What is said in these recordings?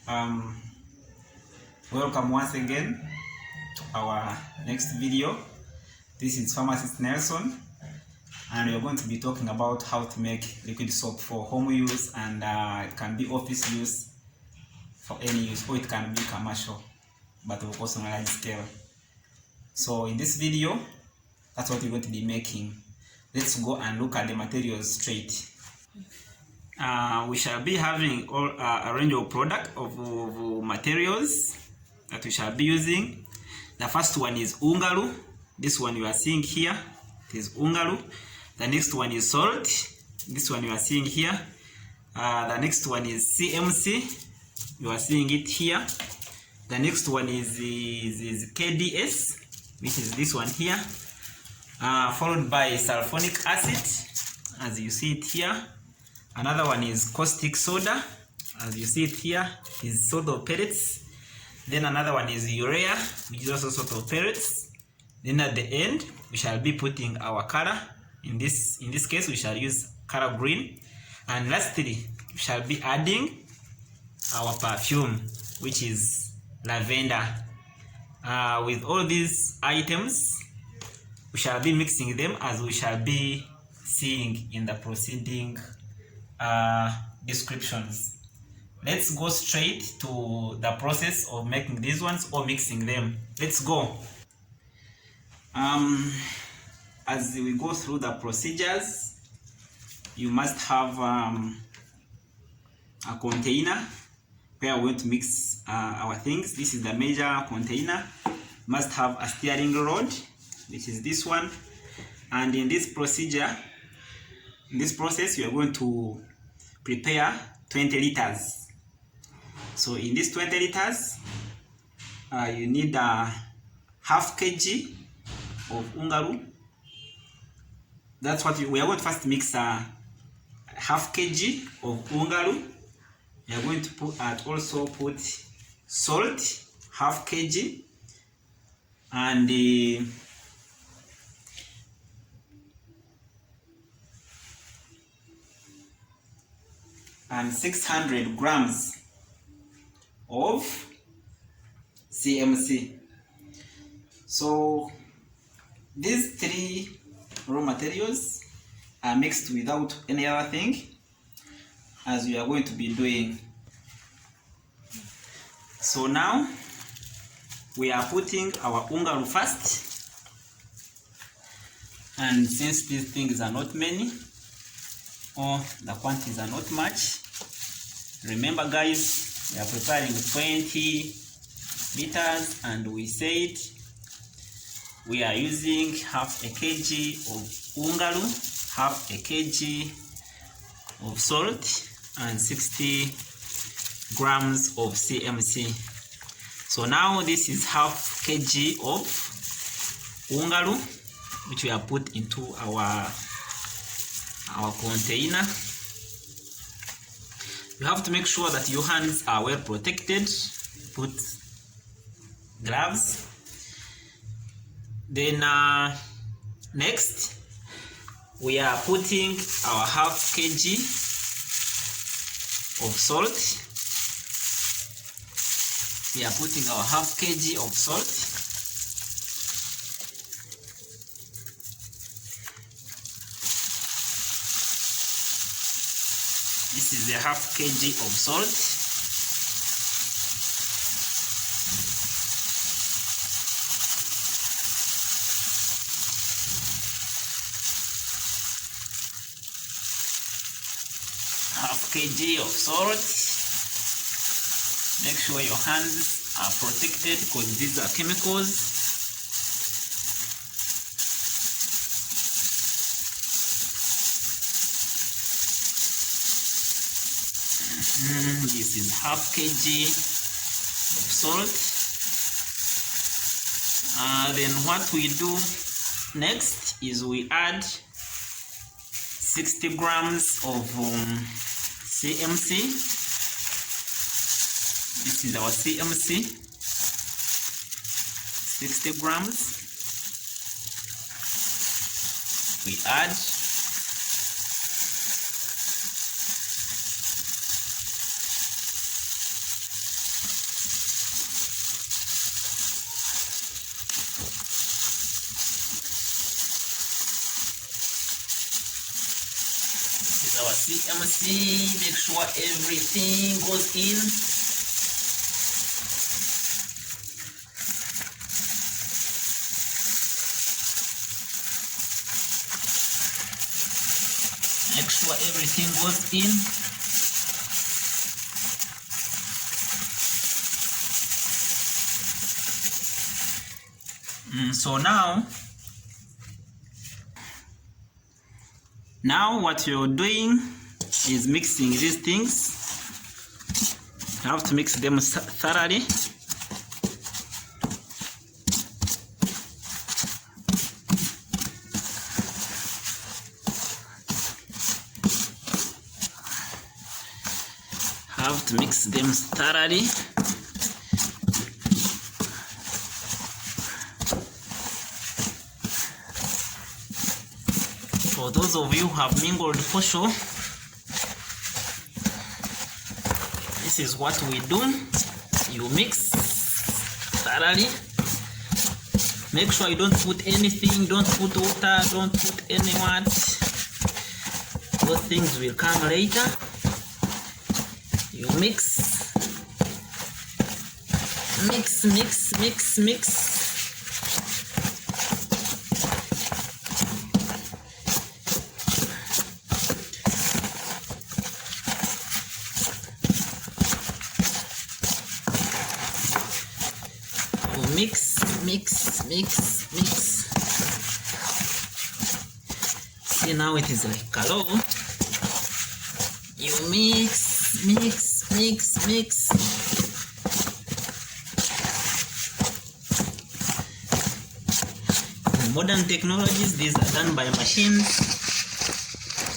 Um, Welcome once again to our next video. This is Pharmacist Nelson, and we're going to be talking about how to make liquid soap for home use, and it can be office use, for any use, or it can be commercial, but of course on a large scale. So in this video, that's what we're going to be making. Let's go and look at the materials straight. We shall be having a range of product of materials that we shall be using. The first one is ungaru. This one you are seeing here, it is ungaru. The next one is salt. This one you are seeing here. The next one is CMC. You are seeing it here. The next one is KDS, which is this one here. Followed by sulfonic acid, as you see it here. Another one is caustic soda, as you see it here, is sort of pellets. Then another one is urea, which is also sort of pellets. Then at the end, we shall be putting our color. In this case, we shall use color green. And lastly, we shall be adding our perfume, which is lavender. With all these items, we shall be mixing them as we shall be seeing in the preceding descriptions. Let's go straight to the process of making these ones or mixing them. Let's go. As we go through the procedures, you must have a container where we're going to mix our things. This is the major container. Must have a stirring rod, which is this one. And in this procedure, in this process, we are going to prepare 20 liters. So in this 20 liters, you need a half kg of ungaru. That's what we are going to first mix a half kg of ungaru. We are going to also put salt, half kg, and 600 grams of CMC. So these three raw materials are mixed without any other thing, as we are going to be doing. So now we are putting our ungaru first, and since these things are not many, or the quantities are not much, remember guys, we are preparing 20 liters, and we said we are using half a kg of ungaru, half a kg of salt, and 60 grams of CMC. So now this is half kg of ungaru, which we have put into our container. You have to make sure that your hands are well protected. Put gloves. Then next, we are putting our half kg of salt. We are putting our half kg of salt. This is the half kg of salt. Half kg of salt. Make sure your hands are protected because these are chemicals. This is half kg of salt. Then what we do next is we add 60 grams of CMC. This is our CMC, 60 grams. We add MC, make sure everything goes in. Make sure everything goes in. So now what you're doing is mixing these things. You have to mix them thoroughly. Have to mix them thoroughly. For those of you who have mingled for sure, this is what we do. You mix thoroughly. Make sure you don't put anything, don't put water, don't put any what. Those things will come later. You mix, mix, mix, mix, mix. Mix, mix, mix, mix. See, now it is like color. You mix, mix, mix, mix. In modern technologies, these are done by machines.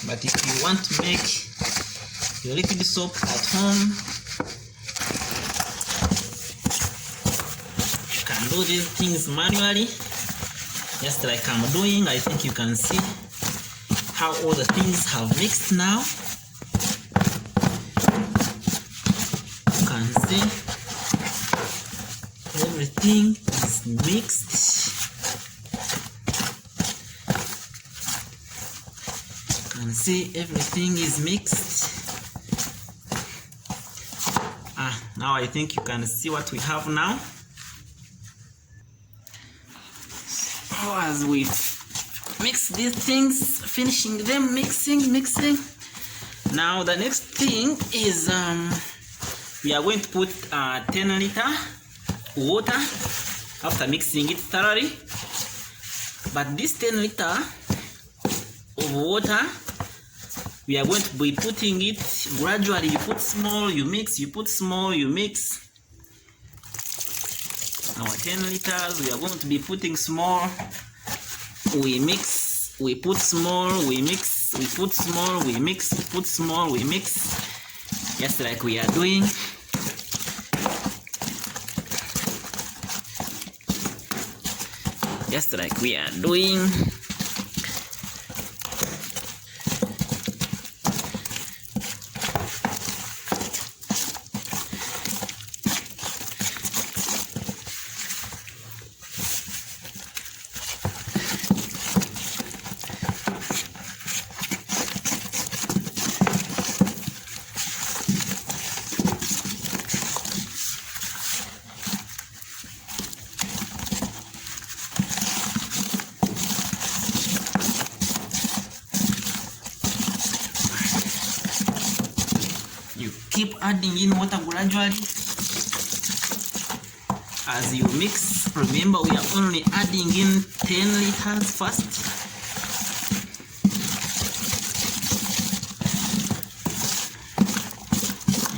But if you want to make your liquid soap at home, do these things manually, just like I'm doing. I think you can see how all the things have mixed now. You can see everything is mixed. You can see everything is mixed. Now I think you can see what we have now. As we mix these things, finishing them, mixing. Now the next thing is we are going to put 10 liter water after mixing it thoroughly. But this 10 liter of water, we are going to be putting it gradually. You put small, you mix, you put small, you mix. Our 10 liters, we are going to be putting small. We mix, we put small, we mix, we put small, we mix, we put small, we mix. Just like we are doing. Just like we are doing. Keep adding in water gradually as you mix. Remember, we are only adding in 10 liters first.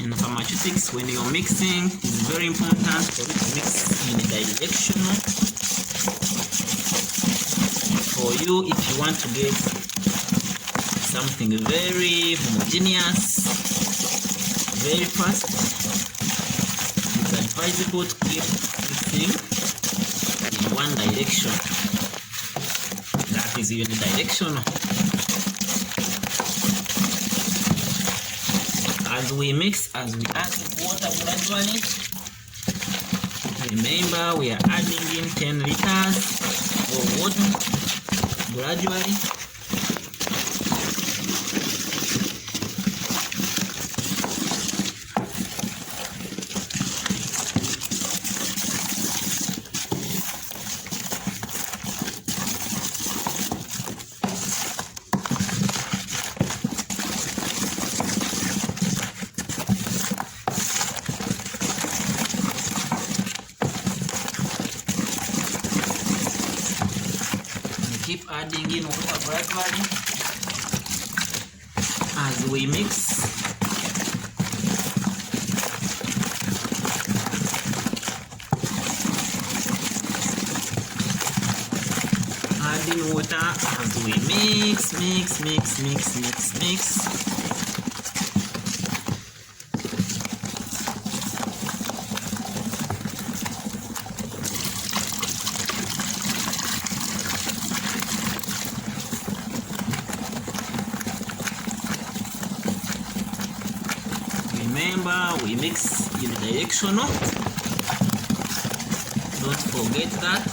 In pharmaceutics, when you're mixing, it's very important for you to mix in directional. For you, if you want to get something very homogeneous, very fast, it's advisable to keep mixing in one direction. That is unidirectional. As we mix, as we add water gradually, remember we are adding in 10 liters of water gradually. adding in water gradually as we mix. Adding water as we mix. Remember, we mix unidirectional. Don't forget that.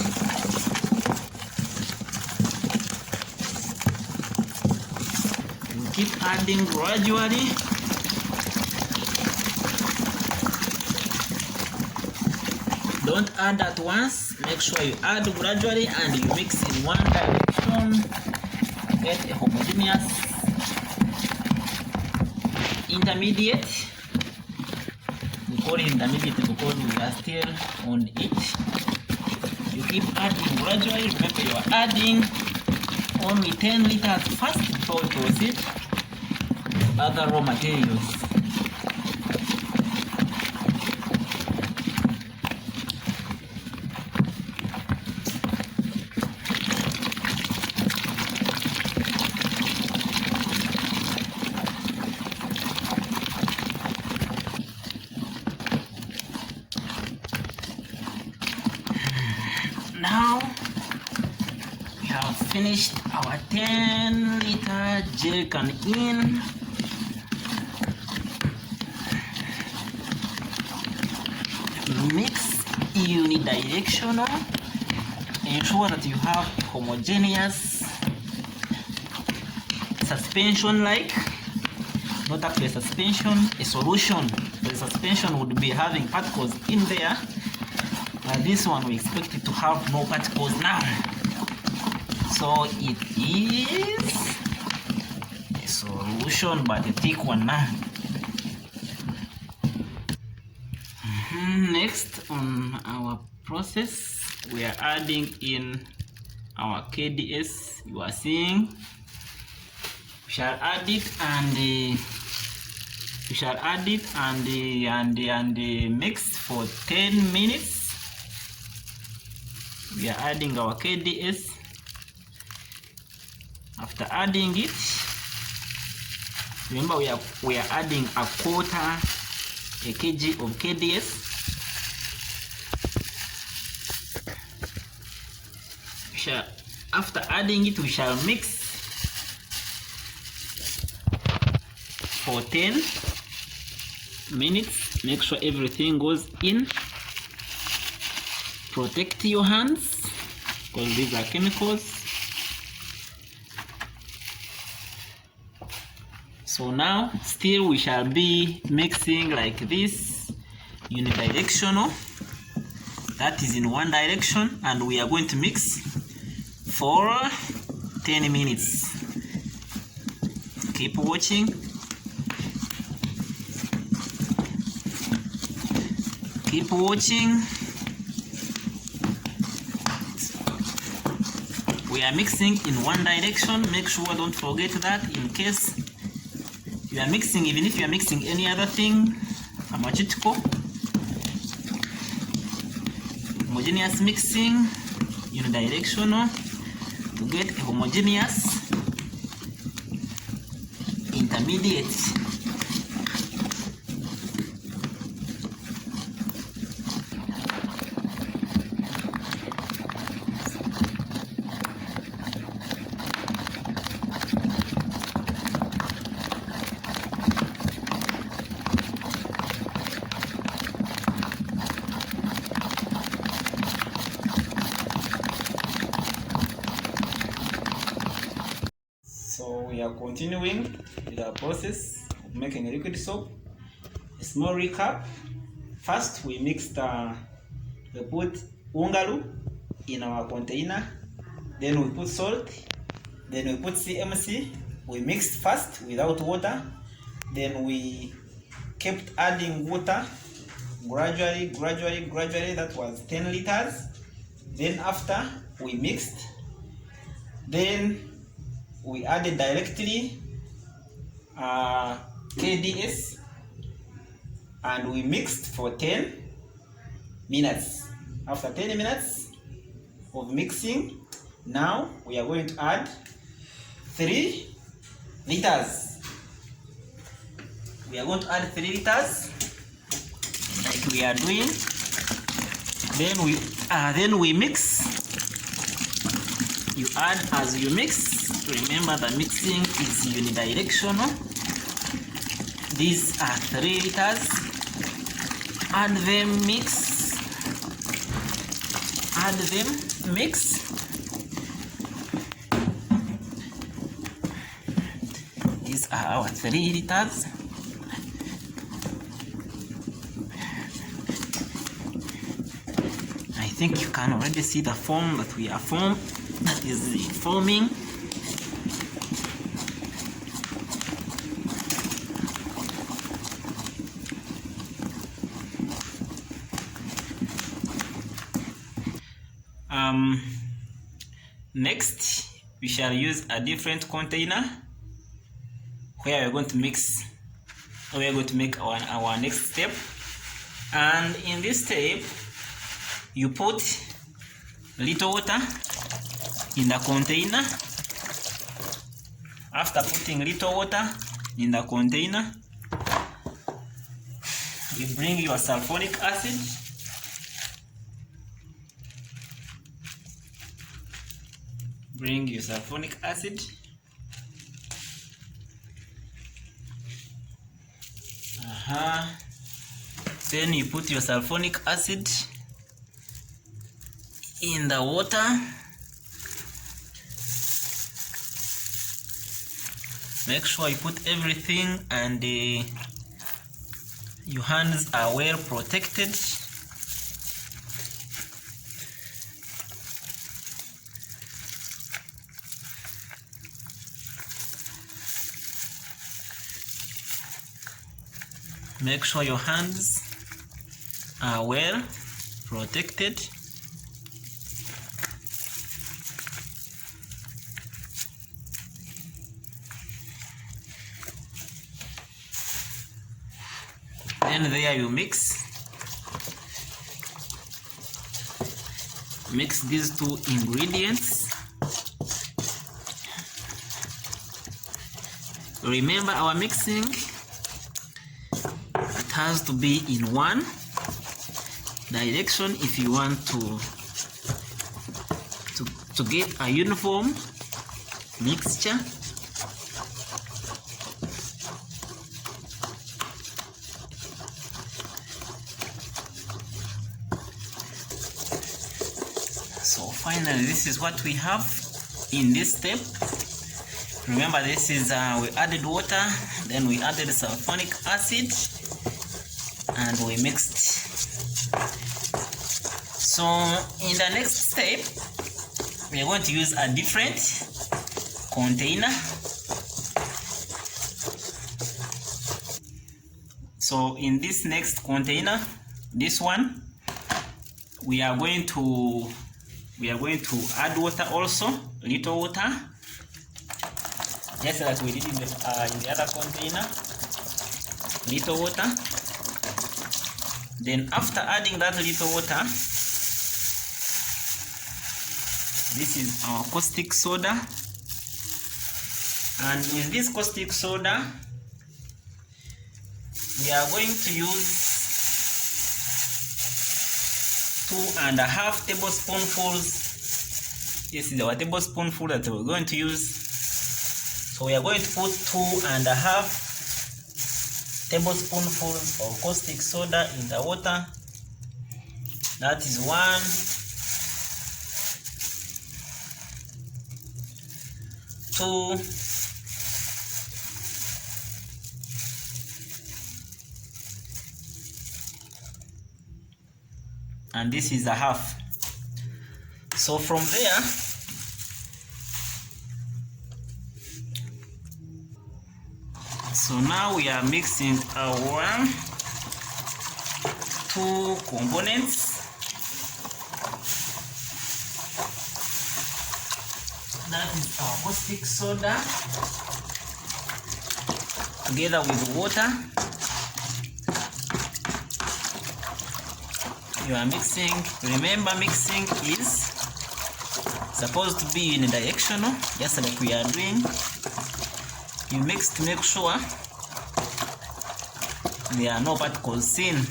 We keep adding gradually. Don't add at once. Make sure you add gradually and you mix in one direction. Get a homogeneous intermediate. We call it intermediate because we are still on it. You keep adding gradually. Remember, you are adding only 10 liters first before we proceed to other raw materials. Now we have finished our 10-liter jerry can in. Mix unidirectional. Ensure that you have a homogeneous suspension, like not actually a suspension, a solution. The suspension would be having particles in there. This one we expect it to have no particles now. So it is a solution, but a thick one now. Next on our process, we are adding in our KDS. You are seeing. We shall add it and mix for 10 minutes. We are adding our KDS. After adding it, remember we are adding a quarter a kg of KDS. After adding it, we shall mix for 10 minutes. Make sure everything goes in. Protect your hands because these are chemicals. So now still we shall be mixing like this, unidirectional. That is in one direction, and we are going to mix for 10 minutes. Keep watching. Keep watching. We are mixing in one direction. Make sure, don't forget that, in case you are mixing, even if you are mixing any other thing, pharmaceutical, homogeneous mixing, unidirectional, to get a homogeneous intermediate. So we are continuing with our process of making a liquid soap. A small recap. First, we mixed we put ungalu in our container. Then we put salt. Then we put CMC. We mixed first without water. Then we kept adding water gradually. That was 10 liters. Then after we mixed, Then we added directly KDS, and we mixed for 10 minutes. After 10 minutes of mixing, now we are going to add 3 liters. We are going to add 3 liters like we are doing. Then we mix. You add as you mix. Remember that mixing is unidirectional. These are 3 liters. Add them, mix. Add them, mix. These are our 3 liters. I think you can already see the foam that we are forming. Next, we shall use a different container where we're going to mix. We're going to make our next step, and in this step, you put little water in the container. After putting little water in the container, you bring your sulfonic acid. Bring your sulfonic acid. Then you put your sulfonic acid in the water. Make sure you put everything and your hands are well protected. Make sure your hands are well protected. Then there you mix these 2 ingredients. Remember, our mixing, it has to be in one direction if you want to get a uniform mixture. So finally, this is what we have in this step. Remember, this is we added water, then we added sulfonic acid, and we mixed. So in the next step, we are going to use a different container. So in this next container, this one, we are going to add water also, little water, just like we did in the other container, little water. Then after adding that little water, this is our caustic soda, and with this caustic soda, we are going to use 2.5 tablespoonfuls. This is our tablespoonful that we're going to use. So we are going to put 2.5 tablespoonfuls of caustic soda in the water. That is 1, 2, 1, and this is a half. So from there, so now we are mixing our 2 components. That is our caustic soda together with water. You are mixing. Remember, mixing is supposed to be unidirectional, just like we are doing. You mix to make sure there are no particles seen.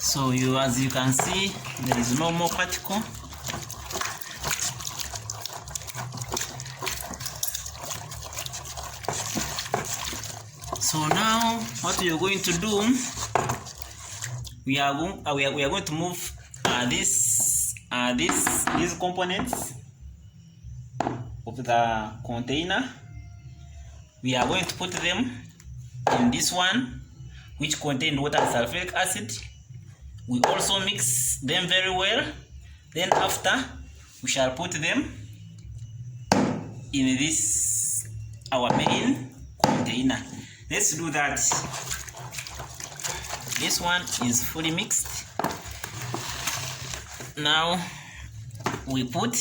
So as you can see, there is no more particle. So now what we are going to do, we are going to move these components of the container. We are going to put them in this one, which contains water and sulfuric acid. We also mix them very well. Then after, we shall put them in this our main container. Let's do that. This one is fully mixed. Now we put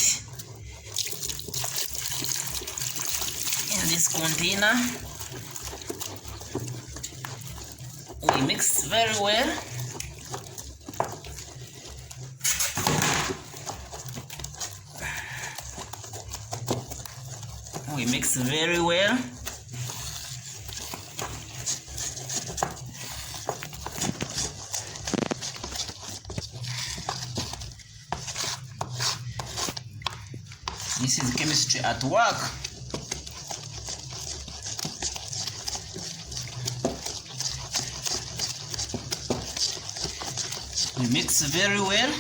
in this container. We mix very well. We mix very well. This is chemistry at work. We mix very well.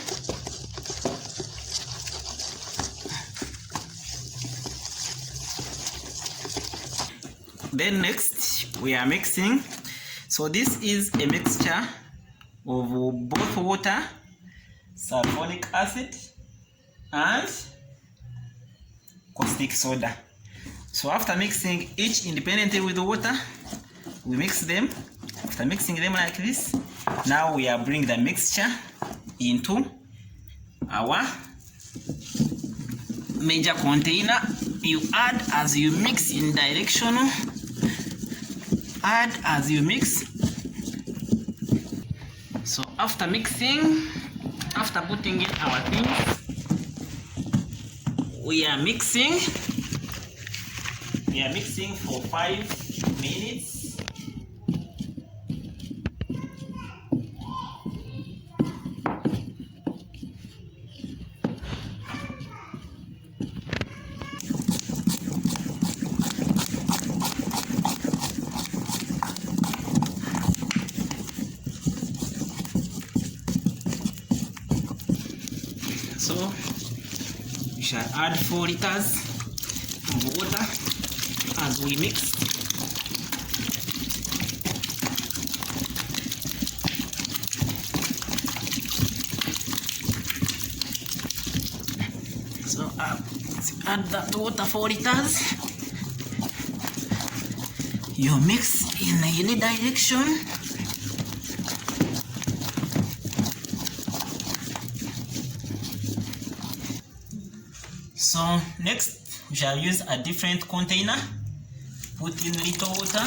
Then next we are mixing. So this is a mixture of both water, sulfuric acid, and caustic soda. So after mixing each independently with the water, we mix them. After mixing them like this, now we are bringing the mixture into our major container. You add as you mix in directional. Add as you mix. So after mixing, after putting in our things, we are mixing for 5 minutes. So we shall add 4 liters of water as we mix. So add that water, 4 liters. You mix in any direction. So next we shall use a different container. Put in little water.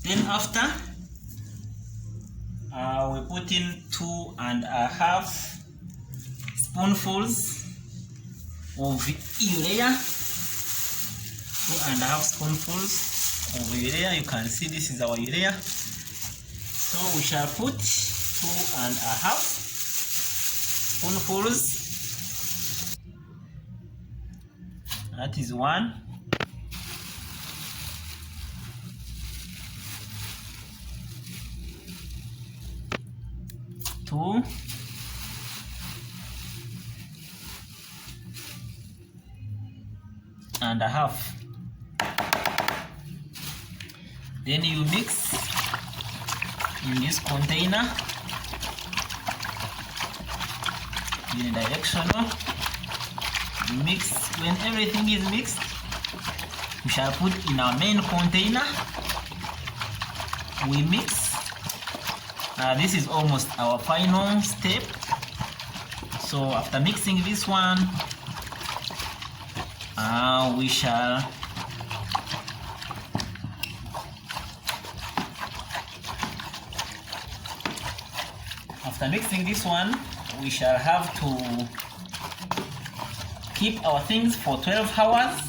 Then after we put in 2.5 spoonfuls of urea. 2.5 spoonfuls of urea. You can see this is our urea. So we shall put 2.5 spoonfuls. That is 1. 2. and a half. Then you mix in this container. unidirectional. Mix. When everything is mixed, we shall put in our main container. We mix. This is almost our final step. So after mixing this one, we shall have to keep our things for 12 hours.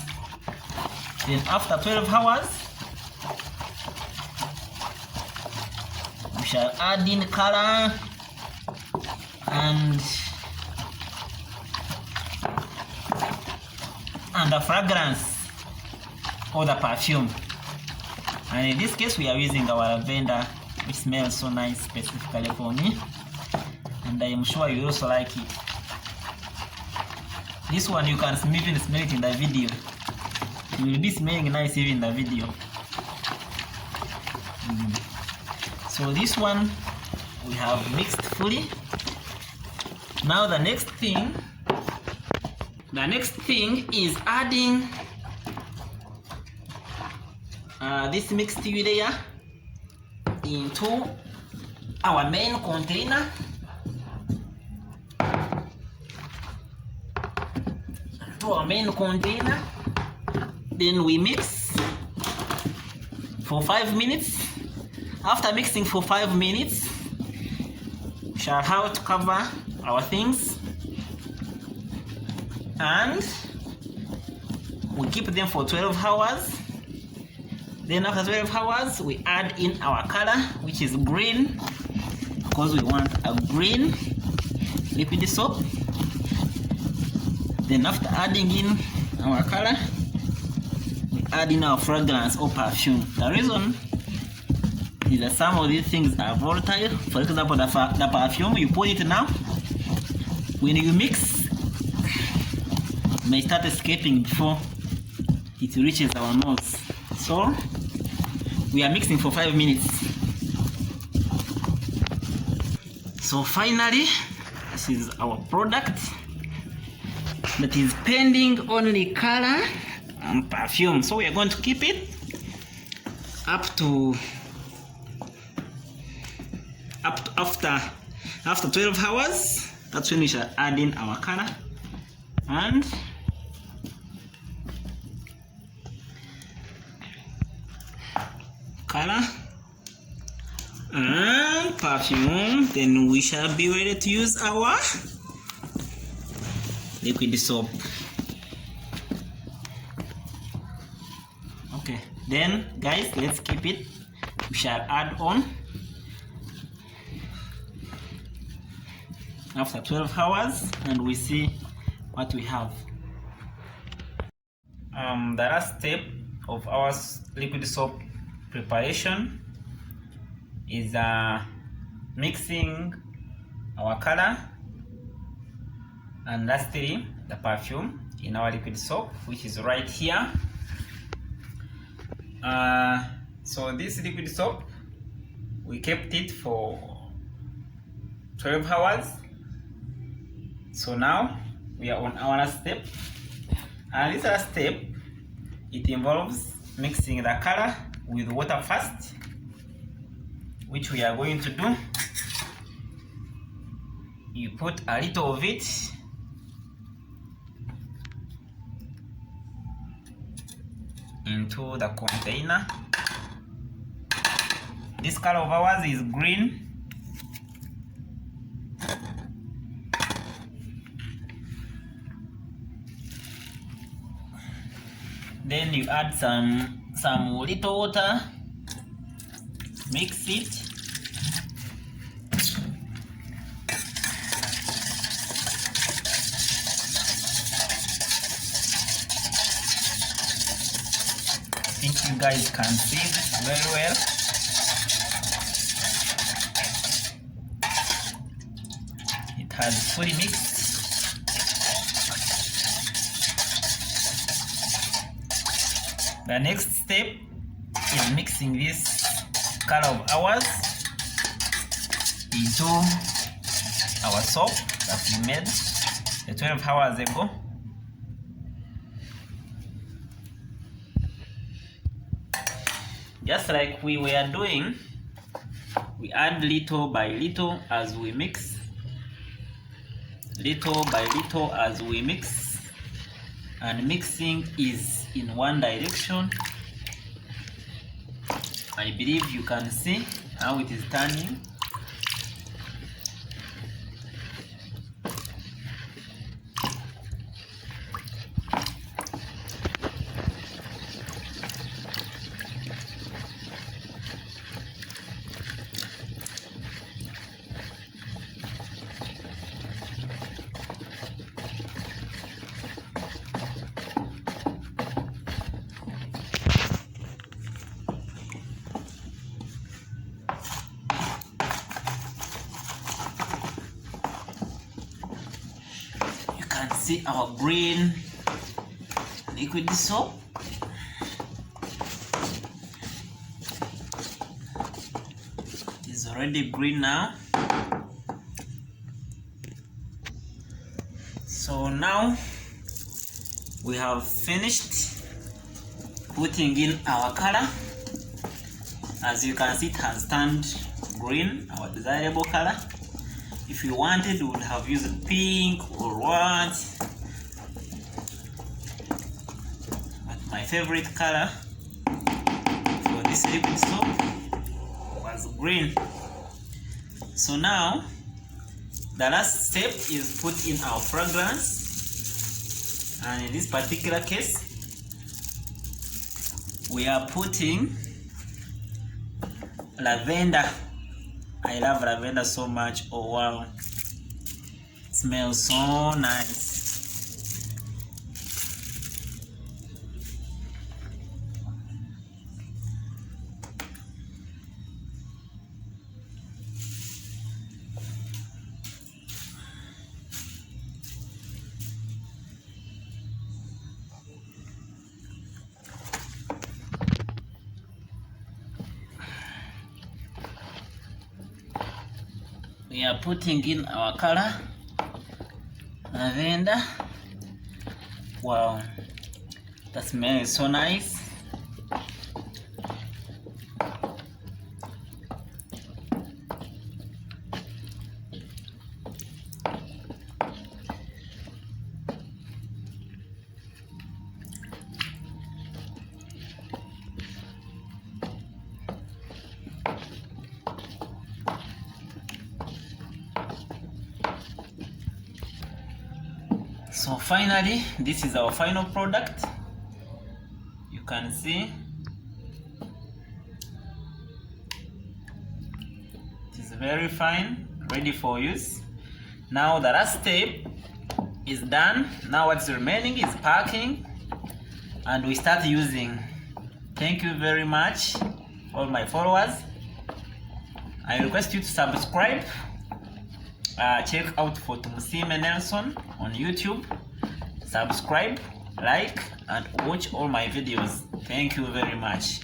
Then after 12 hours, we shall add in color and the fragrance or the perfume. And in this case, we are using our lavender, which smells so nice specifically for me. And I am sure you also like it. This one you can even smell it in the video. You will be smelling nice even in the video. So this one we have mixed fully. Now the next thing is adding this mixed layer into our main container. Then we mix for 5 minutes. After mixing for 5 minutes, we shall have to cover our things and we keep them for 12 hours. Then after 12 hours, we add in our color, which is green, because we want a green liquid soap. Then after adding in our color, we add in our fragrance or perfume. The reason is that some of these things are volatile. For example, the perfume, you put it now, when you mix, it may start escaping before it reaches our nose. So we are mixing for 5 minutes. So finally, this is our product that is pending only color and perfume. So we are going to keep it up to after 12 hours. That's when we shall add in our color and perfume. Then we shall be ready to use our liquid soap. Okay, then guys, let's keep it. We shall add on after 12 hours and we see what we have. The last step of our liquid soap preparation is mixing our color and lastly the perfume in our liquid soap, which is right here. So this liquid soap, we kept it for 12 hours. So now we are on our last step, and this last step, it involves mixing the color with water first, which we are going to do. You put a little of it into the container. This color of ours is green. Then you add some little water, mix it. I think you guys can see it very well. It has fully mixed. The next step is mixing this color of ours into our soap that we made. 12 hours ago. Just like we were doing, we add little by little as we mix. Little by little as we mix. And mixing is in one direction. I believe you can see how it is turning. See our green liquid soap. It is already green now. So now we have finished putting in our color. As you can see, it has turned green, our desirable color. If you wanted, we would have used pink or what. But my favorite color for this liquid soap was green. So now, the last step is put in our fragrance. And in this particular case, we are putting lavender. I love lavender so much. Oh wow, it smells so nice. We are putting in our color, lavender. Wow, the smell is so nice. So finally, this is our final product. You can see it is very fine, ready for use. Now the last step is done. Now what's remaining is packing, and we start using. Thank you very much, all my followers. I request you to subscribe. Check out for Tumusime Nelson on YouTube. Subscribe, like, and watch all my videos. Thank you very much.